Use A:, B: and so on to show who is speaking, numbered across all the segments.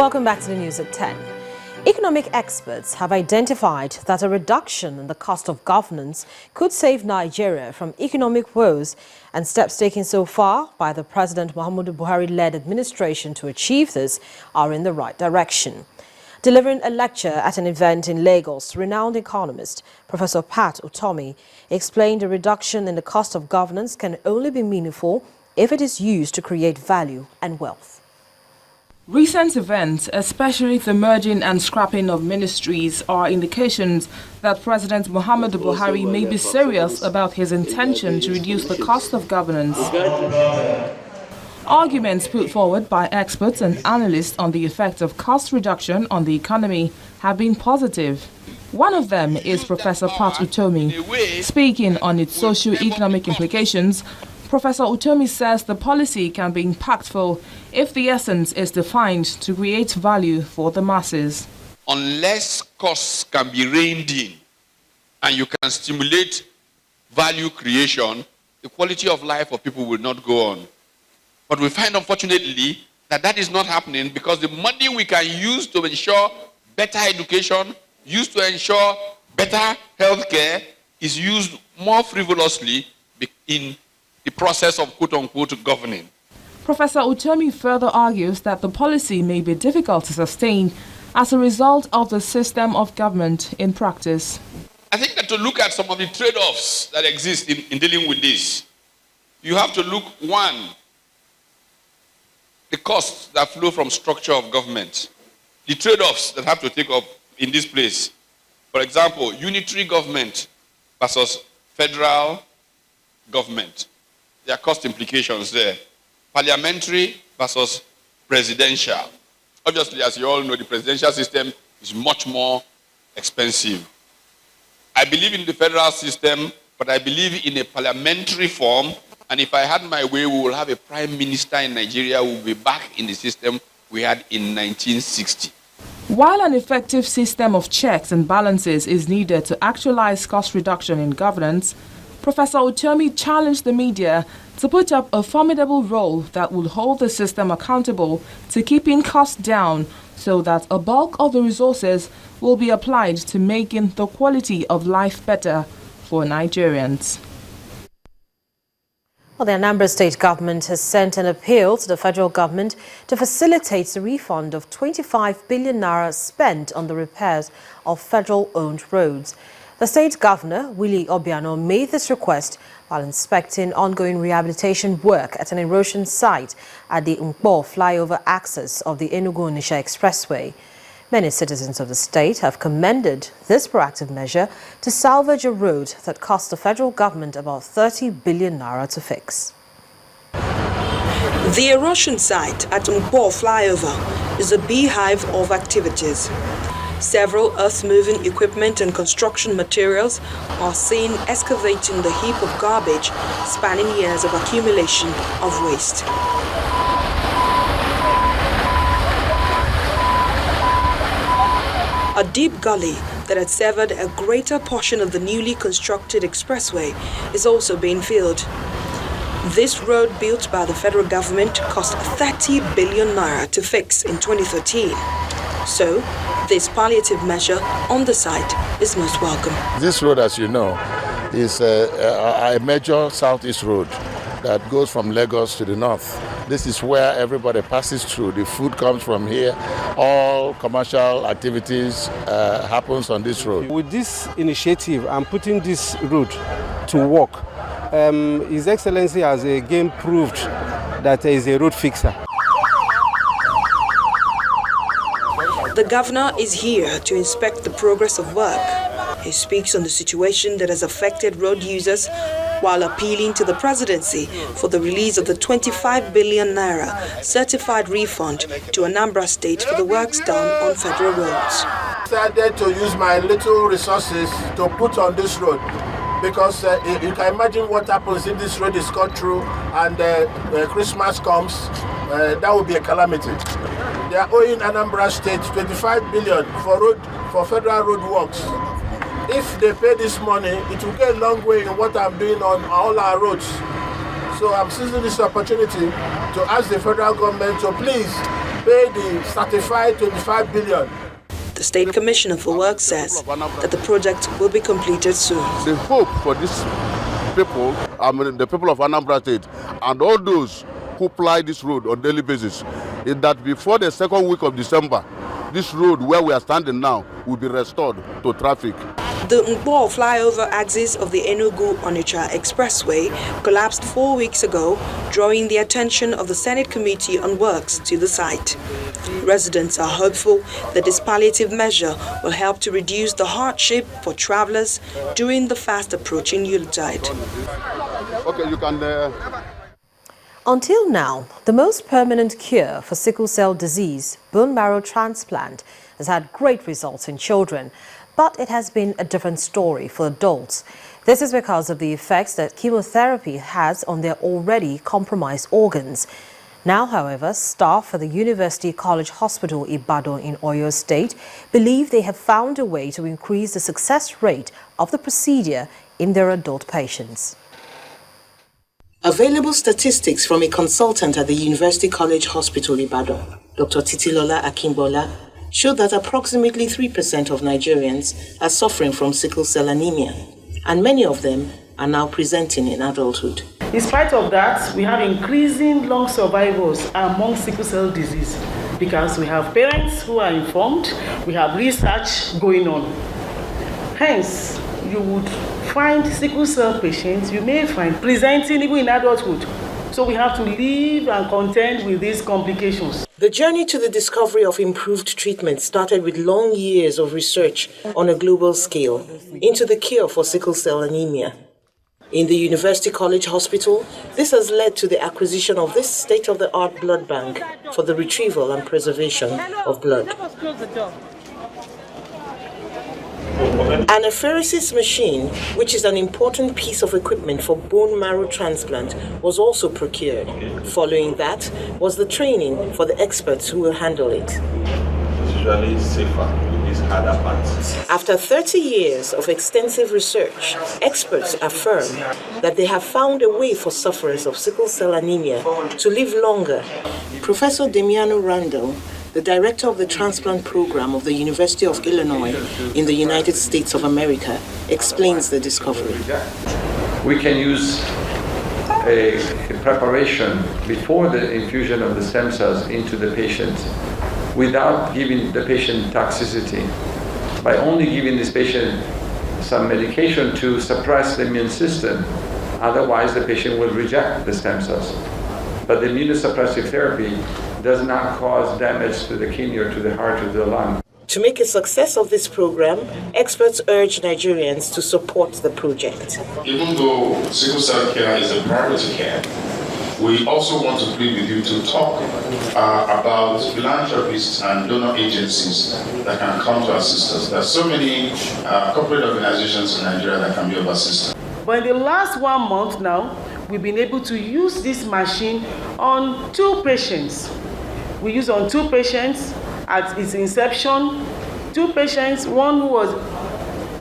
A: Welcome back to the news at 10. Economic experts have identified that a reduction in the cost of governance could save Nigeria from economic woes, and steps taken so far by the President Muhammadu Buhari-led administration to achieve this are in the right direction. Delivering a lecture at an event in Lagos, renowned economist Professor Pat Utomi explained a reduction in the cost of governance can only be meaningful if it is used to create value and wealth.
B: Recent events, especially the merging and scrapping of ministries, are indications that President Muhammadu Buhari may be serious about his intention to reduce the cost of governance. Arguments put forward by experts and analysts on the effect of cost reduction on the economy have been positive. One of them is Professor Pat Utomi. Speaking on its socio-economic implications, Professor Utomi says the policy can be impactful if the essence is defined to create value for the masses.
C: Unless costs can be reined in and you can stimulate value creation, the quality of life of people will not go on. But we find, unfortunately, that is not happening because the money we can use to ensure better education, used to ensure better healthcare, is used more frivolously in the process of quote-unquote governing.
B: Professor Utomi further argues that the policy may be difficult to sustain as a result of the system of government in practice.
C: I think that to look at some of the trade-offs that exist in dealing with this, you have to look, one, the costs that flow from structure of government, the trade-offs that have to take up in this place. For example, unitary government versus federal government. There are cost implications there. Parliamentary versus presidential. Obviously, as you all know, the presidential system is much more expensive. I believe in the federal system, but I believe in a parliamentary form. And if I had my way, we will have a prime minister in Nigeria who will be back in the system we had in 1960.
B: While an effective system of checks and balances is needed to actualize cost reduction in governance, Professor Utomi challenged the media to put up a formidable role that would hold the system accountable to keeping costs down so that a bulk of the resources will be applied to making the quality of life better for Nigerians.
A: Well, the Anambra State government has sent an appeal to the federal government to facilitate the refund of 25 billion naira spent on the repairs of federal-owned roads. The state governor, Willie Obiano, made this request while inspecting ongoing rehabilitation work at an erosion site at the Nkpo flyover access of the Enugu-Onitsha Expressway. Many citizens of the state have commended this proactive measure to salvage a road that cost the federal government about 30 billion naira to fix.
D: The erosion site at Nkpo flyover is a beehive of activities. Several earth-moving equipment and construction materials are seen excavating the heap of garbage spanning years of accumulation of waste. A deep gully that had severed a greater portion of the newly constructed expressway is also being filled. This road built by the federal government cost 30 billion naira to fix in 2013. So, this palliative measure on the site is most welcome.
E: This road, as you know, is a major southeast road that goes from Lagos to the north. This is where everybody passes through. The food comes from here. All commercial activities happens on this road.
F: With this initiative and putting this route to work, His Excellency has again proved that he is a road fixer.
D: The governor is here to inspect the progress of work. He speaks on the situation that has affected road users while appealing to the presidency for the release of the 25 billion naira certified refund to Anambra State for the works done on federal roads.
G: I decided to use my little resources to put on this road because you can imagine what happens if this road is cut through and Christmas comes, that would be a calamity. They are owing Anambra State 25 billion for federal road works. If they pay this money, it will go a long way in what I'm doing on all our roads. So I'm seizing this opportunity to ask the federal government to please pay the certified 25 billion.
D: The State Commissioner for Work says that the project will be completed soon.
H: The hope for these people, the people of Anambra State, and all those who ply this road on a daily basis, is that before the second week of December, this road where we are standing now will be restored to traffic.
D: The Nkwo flyover axis of the Enugu-Onitsha Expressway collapsed 4 weeks ago, drawing the attention of the Senate Committee on Works to the site. Residents are hopeful that this palliative measure will help to reduce the hardship for travelers during the fast-approaching Yuletide.
H: Okay, you can...
A: Until now, the most permanent cure for sickle cell disease, bone marrow transplant, has had great results in children. But it has been a different story for adults. This is because of the effects that chemotherapy has on their already compromised organs. Now, however, staff at the University College Hospital Ibadan in Oyo State believe they have found a way to increase the success rate of the procedure in their adult patients.
I: Available statistics from a consultant at the University College Hospital Ibadan, Dr. Titilola Akimbola, show that approximately 3% of Nigerians are suffering from sickle cell anemia, and many of them are now presenting in adulthood.
J: In spite of that, we have increasing long survivors among sickle cell disease because we have parents who are informed, we have research going on. Hence, you would find sickle cell patients, you may find presenting even in adulthood. So we have to live and contend with these complications.
I: The journey to the discovery of improved treatment started with long years of research on a global scale into the cure for sickle cell anemia. In the University College Hospital, this has led to the acquisition of this state-of-the-art blood bank for the retrieval and preservation of blood. An apheresis machine, which is an important piece of equipment for bone marrow transplant, was also procured. Following that was the training for the experts who will handle it.
K: It's usually safer with these harder parts.
I: After 30 years of extensive research, experts affirm that they have found a way for sufferers of sickle cell anemia to live longer. Professor Damiano Randall, the director of the transplant program of the University of Illinois in the United States of America, explains the discovery.
L: We can use a preparation before the infusion of the stem cells into the patient without giving the patient toxicity, by only giving this patient some medication to suppress the immune system. Otherwise, the patient will reject the stem cells. But the immunosuppressive therapy does not cause damage to the kidney or to the heart or the lung.
I: To make a success of this program, experts urge Nigerians to support the project.
M: Even though sickle cell care is a priority care, we also want to plead with you to talk about philanthropists and donor agencies that can come to assist us. There are so many corporate organizations in Nigeria that can be of assistance.
J: But in the last 1 month now, we've been able to use this machine on 2 patients. We used on 2 patients at its inception. 2 patients, one who was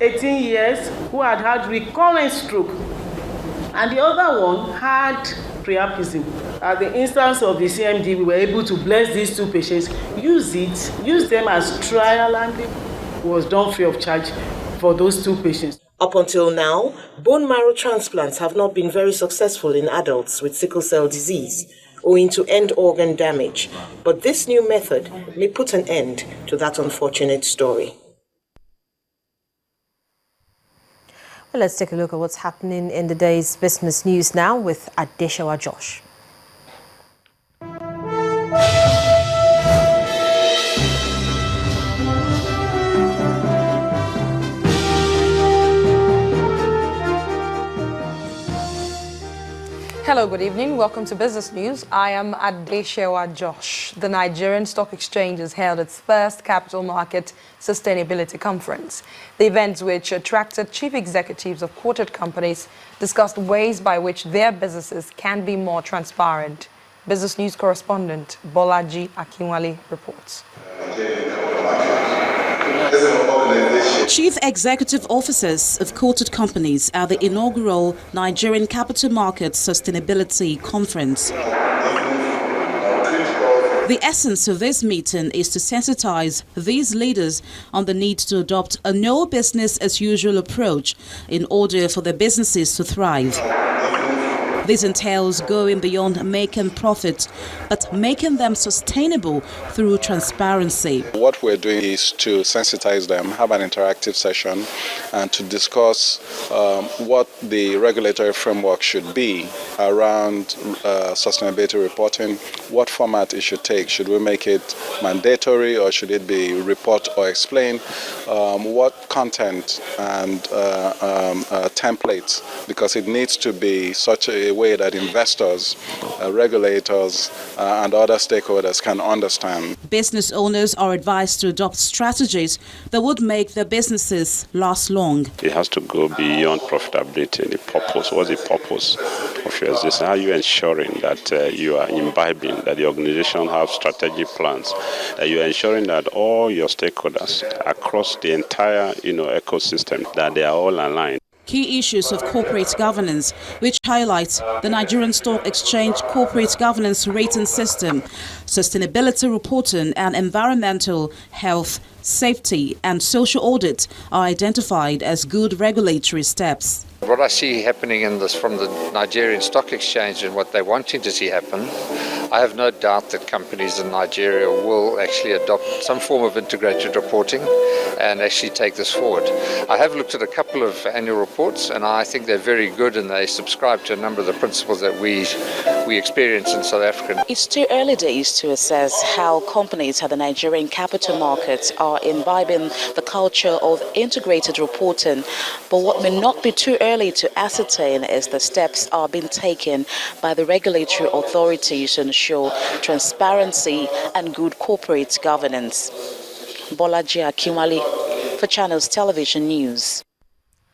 J: 18 years, who had recurrent stroke, and the other one had priapism. At the instance of the CMD, we were able to bless these 2 patients, use them as trial, and it was done free of charge for those 2 patients.
I: Up until now, bone marrow transplants have not been very successful in adults with sickle cell disease, owing to end organ damage. But this new method may put an end to that unfortunate story.
A: Well, let's take a look at what's happening in the day's business news now with Adeshawa Josh.
N: Hello, good evening. Welcome to Business News. I am Adeshawa Josh. The Nigerian Stock Exchange has held its first Capital Market Sustainability Conference. The event, which attracted chief executives of quoted companies, discussed ways by which their businesses can be more transparent. Business News correspondent Bolaji Akinwale reports.
O: Chief Executive Officers of quoted companies at the inaugural Nigerian Capital Markets Sustainability Conference. The essence of this meeting is to sensitize these leaders on the need to adopt a no business as usual approach in order for their businesses to thrive. This entails going beyond making profit, but making them sustainable through transparency.
P: What we're doing is to sensitize them, have an interactive session, and to discuss what the regulatory framework should be around sustainability reporting, what format it should take. Should we make it mandatory or should it be report or explain? What content and templates, because it needs to be such a way that investors, regulators, and other stakeholders can understand.
O: Business owners are advised to adopt strategies that would make their businesses last long.
Q: It has to go beyond profitability. The purpose, what's the purpose of your business? How are you ensuring that you are imbibing, that the organization have strategic plans, that you are ensuring that all your stakeholders across the entire ecosystem, that they are all aligned.
O: Key issues of corporate governance, which highlights the Nigerian Stock Exchange Corporate Governance Rating System, sustainability reporting and environmental, health, safety and social audit are identified as good regulatory steps.
R: What I see happening in this from the Nigerian Stock Exchange and what they're wanting to see happen, I have no doubt that companies in Nigeria will actually adopt some form of integrated reporting and actually take this forward. I have looked at a couple of annual reports and I think they're very good and they subscribe to a number of the principles that we experience in South Africa.
O: It's too early days to assess how companies at the Nigerian capital markets are imbibing the culture of integrated reporting, but what may not be too early to ascertain is the steps are being taken by the regulatory authorities to ensure transparency and good corporate governance. Bolaji Akinwale for Channels Television News.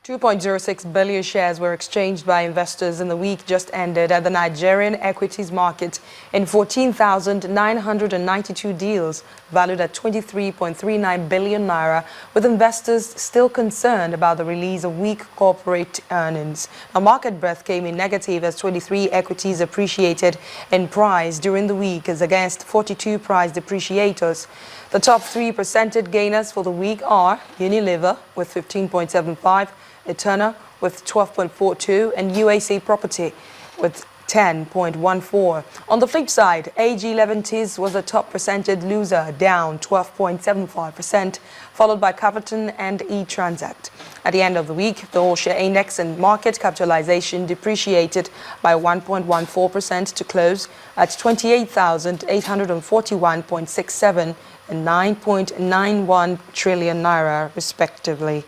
N: 2.06 billion shares were exchanged by investors in the week just ended at the Nigerian equities market in 14,992 deals valued at 23.39 billion naira, with investors still concerned about the release of weak corporate earnings. A market breadth came in negative as 23 equities appreciated in price during the week as against 42 price depreciators. The top 3% gainers for the week are Unilever with 15.75, Eterna with 12.42 and UAC Property with 10.14. On the flip side, AG Leventis was the top percentage loser, down 12.75%, followed by Caverton and E-Transact. At the end of the week, the all-share index and market capitalization depreciated by 1.14% to close at 28,841.67 and 9.91 trillion naira, respectively.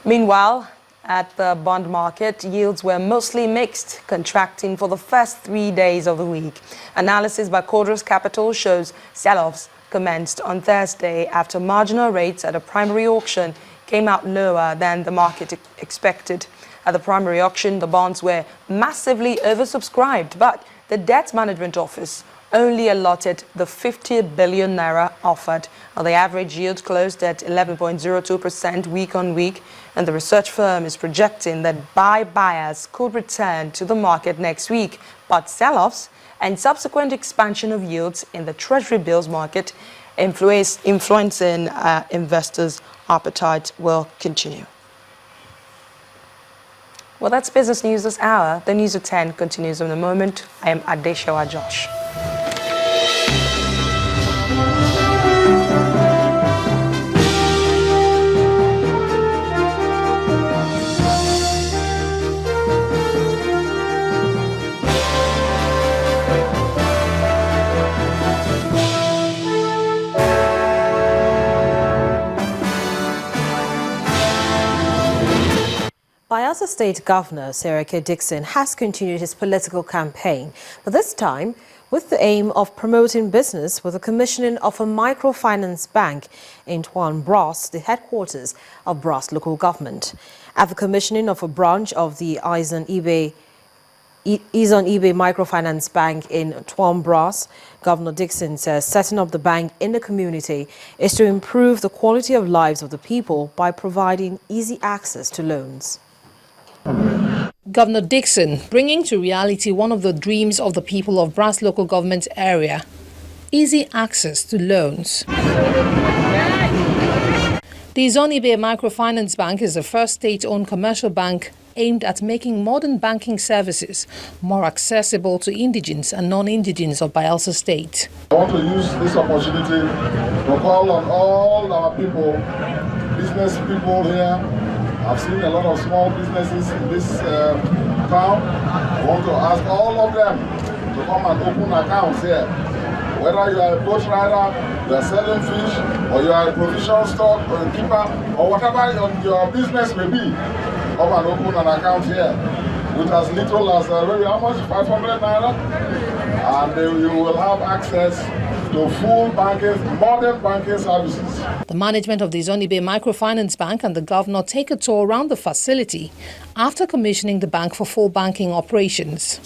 N: Meanwhile, at the bond market, yields were mostly mixed, contracting for the first 3 days of the week. Analysis by Cordros Capital shows sell-offs commenced on Thursday after marginal rates at a primary auction came out lower than the market expected. At the primary auction, the bonds were massively oversubscribed, but the Debt Management Office only allotted the 50 billion naira offered. Now, the average yield closed at 11.02% week on week, and the research firm is projecting that buyers could return to the market next week, but sell-offs and subsequent expansion of yields in the Treasury bills market influencing investors' appetite will continue. Well, that's business news this hour. The news at 10 continues in a moment. I am Adeshewa Josh.
A: Bayelsa State Governor Seriake Dickson has continued his political campaign, but this time with the aim of promoting business with the commissioning of a microfinance bank in Bras, the headquarters of Bras local government. At the commissioning of a branch of the Izon Ibe Microfinance Bank in Bras, Governor Dickson says setting up the bank in the community is to improve the quality of lives of the people by providing easy access to loans.
S: Governor Dickson bringing to reality one of the dreams of the people of Bras local government area.
T: easy access to loans. The Zonibe Microfinance Bank is the first state-owned commercial bank aimed at making modern banking services more accessible to indigents and non-indigents of Bayelsa State.
U: I want to use this opportunity to call on all our people, business people here. I've seen a lot of small businesses in this town. I want to ask all of them to come and open accounts here. Whether you are a boat rider, you are selling fish, or you are a provision store or a keeper, or whatever your business may be, come and open an account here with as little as how much? 500 naira, and you will have access to full banking, modern banking services.
T: The management of the Zonibe Microfinance Bank and the governor take a tour around the facility after commissioning the bank for full banking operations.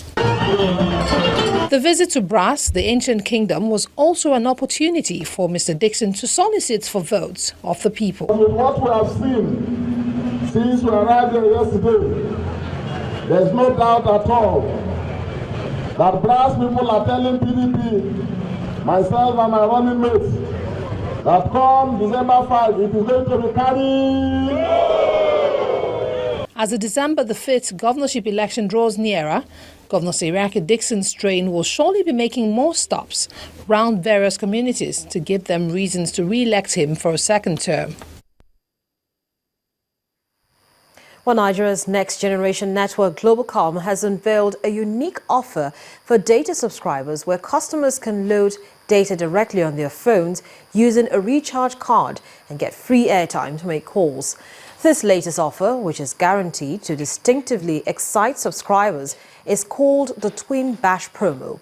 T: The visit to Brass, the ancient kingdom, was also an opportunity for Mr. Dickson to solicit for votes of the people.
U: With what we have seen since we arrived here yesterday, there's no doubt at all that Brass people are telling PDP, myself and my running mates, that come December 5, it is going to be carried.
T: As the December the 5th governorship election draws nearer, Governor Seriake Dickson's train will surely be making more stops round various communities to give them reasons to re-elect him for a second term.
A: Well, Nigeria's next generation network, Globacom, has unveiled a unique offer for data subscribers where customers can load data directly on their phones using a recharge card and get free airtime to make calls. This latest offer, which is guaranteed to distinctively excite subscribers, is called the Twin Bash promo.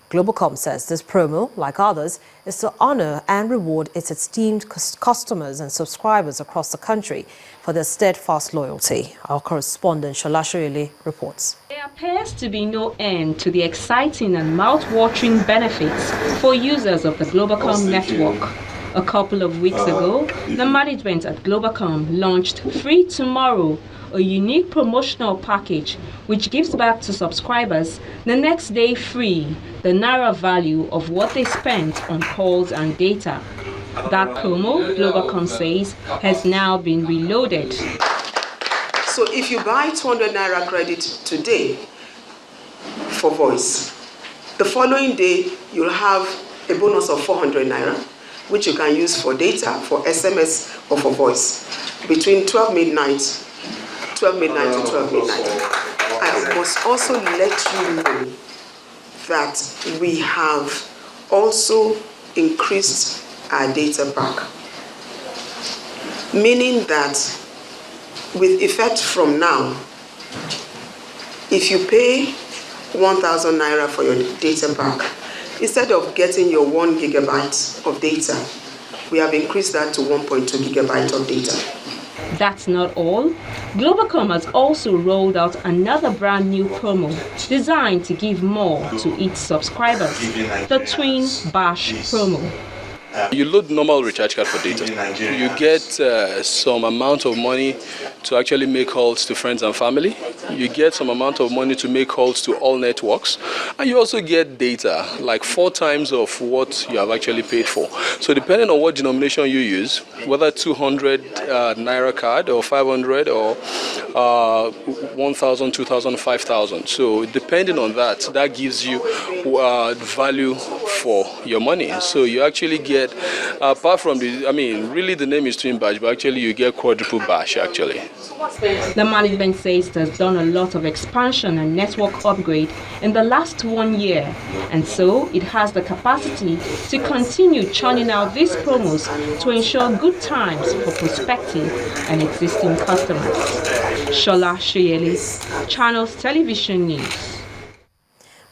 A: Globacom says this promo, like others, is to honor and reward its esteemed customers and subscribers across the country for their steadfast loyalty. Our correspondent Shola Shoyele reports.
V: There appears to be no end to the exciting and mouth-watering benefits for users of the Globacom network. A couple of weeks ago, the management at Globacom launched Free Tomorrow, a unique promotional package which gives back to subscribers the next day free the Naira value of what they spent on calls and data. That promo, Globacom says, has now been reloaded.
D: So if you buy 200 Naira credit today for voice, the following day you'll have a bonus of 400 Naira, which you can use for data, for SMS, or for voice, between 12 midnight to 12 midnight. I must also let you know that we have also increased our data pack, meaning that with effect from now, if you pay 1,000 Naira for your data pack, instead of getting your 1 gigabyte of data, we have increased that to 1.2 gigabyte of data.
V: That's not all. Globacom has also rolled out another brand new promo designed to give more to its subscribers, the Twin Bash promo.
W: You load normal recharge card for data. You get some amount of money to actually make calls to friends and family. You get some amount of money to make calls to all networks. And you also get data, like 4 times of what you have actually paid for. So depending on what denomination you use, whether 200 Naira card or 500 or 1,000, 2,000, 5,000. So depending on that, that gives you value for your money. So you actually get, apart from really the name is Twin Bash, but actually you get quadruple bash actually.
V: The management says it has done a lot of expansion and network upgrade in the last 1 year, and so it has the capacity to continue churning out these promos to ensure good times for prospective and existing customers. Shola Shoyele, Channels Television News.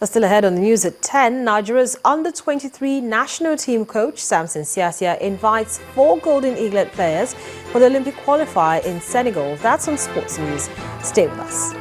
A: Still ahead on the news at 10, Nigeria's under-23 national team coach Samson Siasia invites 4 Golden Eaglet players for the Olympic qualifier in Senegal. That's on Sports News. Stay with us.